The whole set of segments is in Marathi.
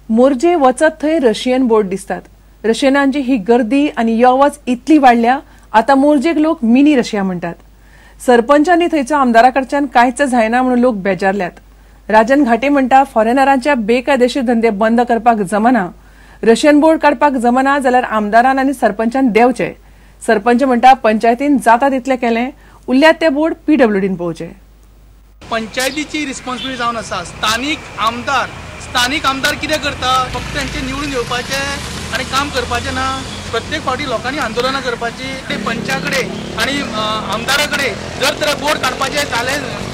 मोर्जे वचत थंय रशियन बोर्ड दिसतात. रशियनांची ही गर्दी आणि यो वच इतली वाढल्या आता मोर्जेक लोक मिनी रशिया म्हणतात. सरपंचांनी थंयच्या आमदाराकडच्यान कांयच जायना म्हणून लोक बेजारल्यात. राजन घाटे म्हणटा फॉरेनरांच्या बेकायदेशीर धंदे बंद करपाक जमना. रशियन बोर्ड काडपाक जमना जाल्यार आमदारान आनी सरपंचान देंवचे. सरपंच म्हणटा पंचायतीन जाता तितले केले, उरल्यात ते बोर्ड पीडब्ल्यूडीन पळोवचे. पंचायतीची रिस्पॉन्सिबिलिटी जावन आसा. स्थानिक आमदार कितें करता, फक्त तांचे निवडून येवपाचे आनी काम करपाचें ना. प्रत्येक फावटी लोकांनी आंदोलनां करपाची. ते पंचाकडे आनी आमदाराकडे जर तर बोर्ड काडपाचें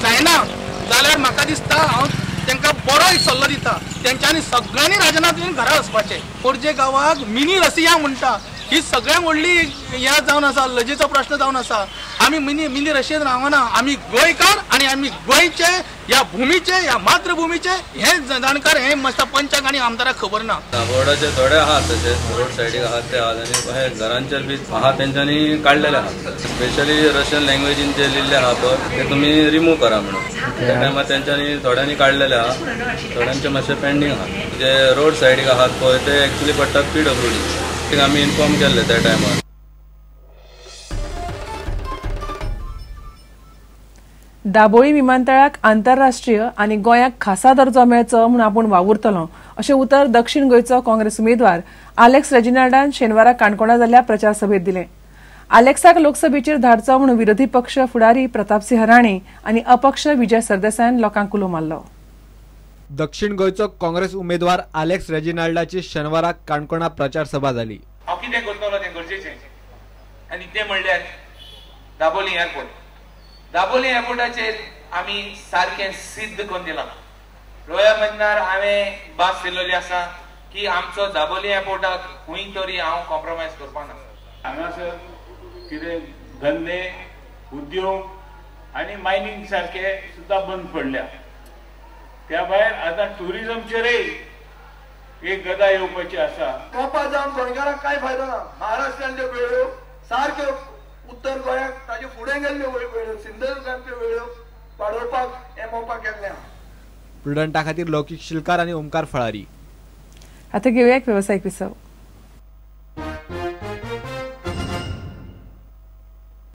जायना जाल्यार म्हाका दिसता हांव तांकां बरो एक सल्लो दिता, तेंच्यांनी सगळ्यांनी राजनाथान घरा वचपाचें. मोर्जे गांवाक मिनी रशिया म्हणटा ही सगळ्यांक व्हडली हें जावन आसा, लजेचो प्रश्न जावन आसा. आमी मिनी रशियेंत रावना, आमी गोंयकार आनी आमी गोंयचे ह्या भुमीचे ह्या मातृभुमीचे हे जाणकार हे मस्त पंचाक आनी आमदाराक खबर ना. बोर्डाचे थोडे आहात तशे रोड सायडीक आहात ते आहात आनी हे घरांचेर बी आहात तेंच्यांनी काडलेले आहात. स्पेशली रशियन लँग्वेजीन जे लिहिल्ले आहा पळय ते तुमी रिमूव करा म्हणून त्या टायमार तेंच्यांनी थोड्यांनी काडलेले आहा, थोड्यांचे मातशे पेंडींग आहा. जे रोड सायडीक आहात पळय ते एक्चुअली पडटात पीडब्ल्यूडी. आमी इन्फॉर्म केल्ले त्या टायमार. दाबोळी विमानतळाक आंतरराष्ट्रीय आनी गोंयाक खासा दर्जो मेळचो म्हूण आपूण वावुरतलो अशें उतर दक्षिण गोंयचो काँग्रेस उमेदवार आलेक्स रेजिनाल्डान शेनवारा काणकोणा जाल्ल्या प्रचार सभेत दिलें. आलेक्साक लोकसभेचेर धाडचो म्हूण विरोधी पक्ष फुडारी प्रतापसिंह राणे आनी अपक्ष विजय सरदेसायान लोकांक उलो मारलो. दक्षिण गोंयचो काँग्रेस उमेदवार आलेक्स रेजिनाल्डाची शेनवारा काणकोणा प्रचार सभा जाली. हांव कितें करतलो तें गरजेचें आनी तें म्हणल्यार दाबोळी एअरपोर्ट. दाबोळी एअरपोर्टाचेर आमी सारकें सिद्ध करून दिलां. लोया मदनार हांवें भास केल्ली आसा की आमचो दाबोळी एअरपोर्टाक खंय तरी हांव कॉम्प्रोमायज करपाक ना. हांगासर कितें धंदे उद्योग आनी मायनिंग सारखे सुद्दां बंद पडल्या. त्या भायर आतां टुरिजमचेरय एक गदा येवपाची आसा. कोपा जावन गोंयकारांक कांय फायदो ना. महाराष्ट्रांतल्यो वेळ्यो सारक्यो उत्तर गोंयाक ताजे फुडें गेल्ल्यो वेळ्यो सिंधुदुर्गांतल्यो वेळ्यो वाडोवपाक हें मोवपाक केल्लें आहा. प्रुडंटा खातीर लौकीक शिलकार आनी ओमकार फळारी. आता घेऊया एक व्यावसायिक विसव.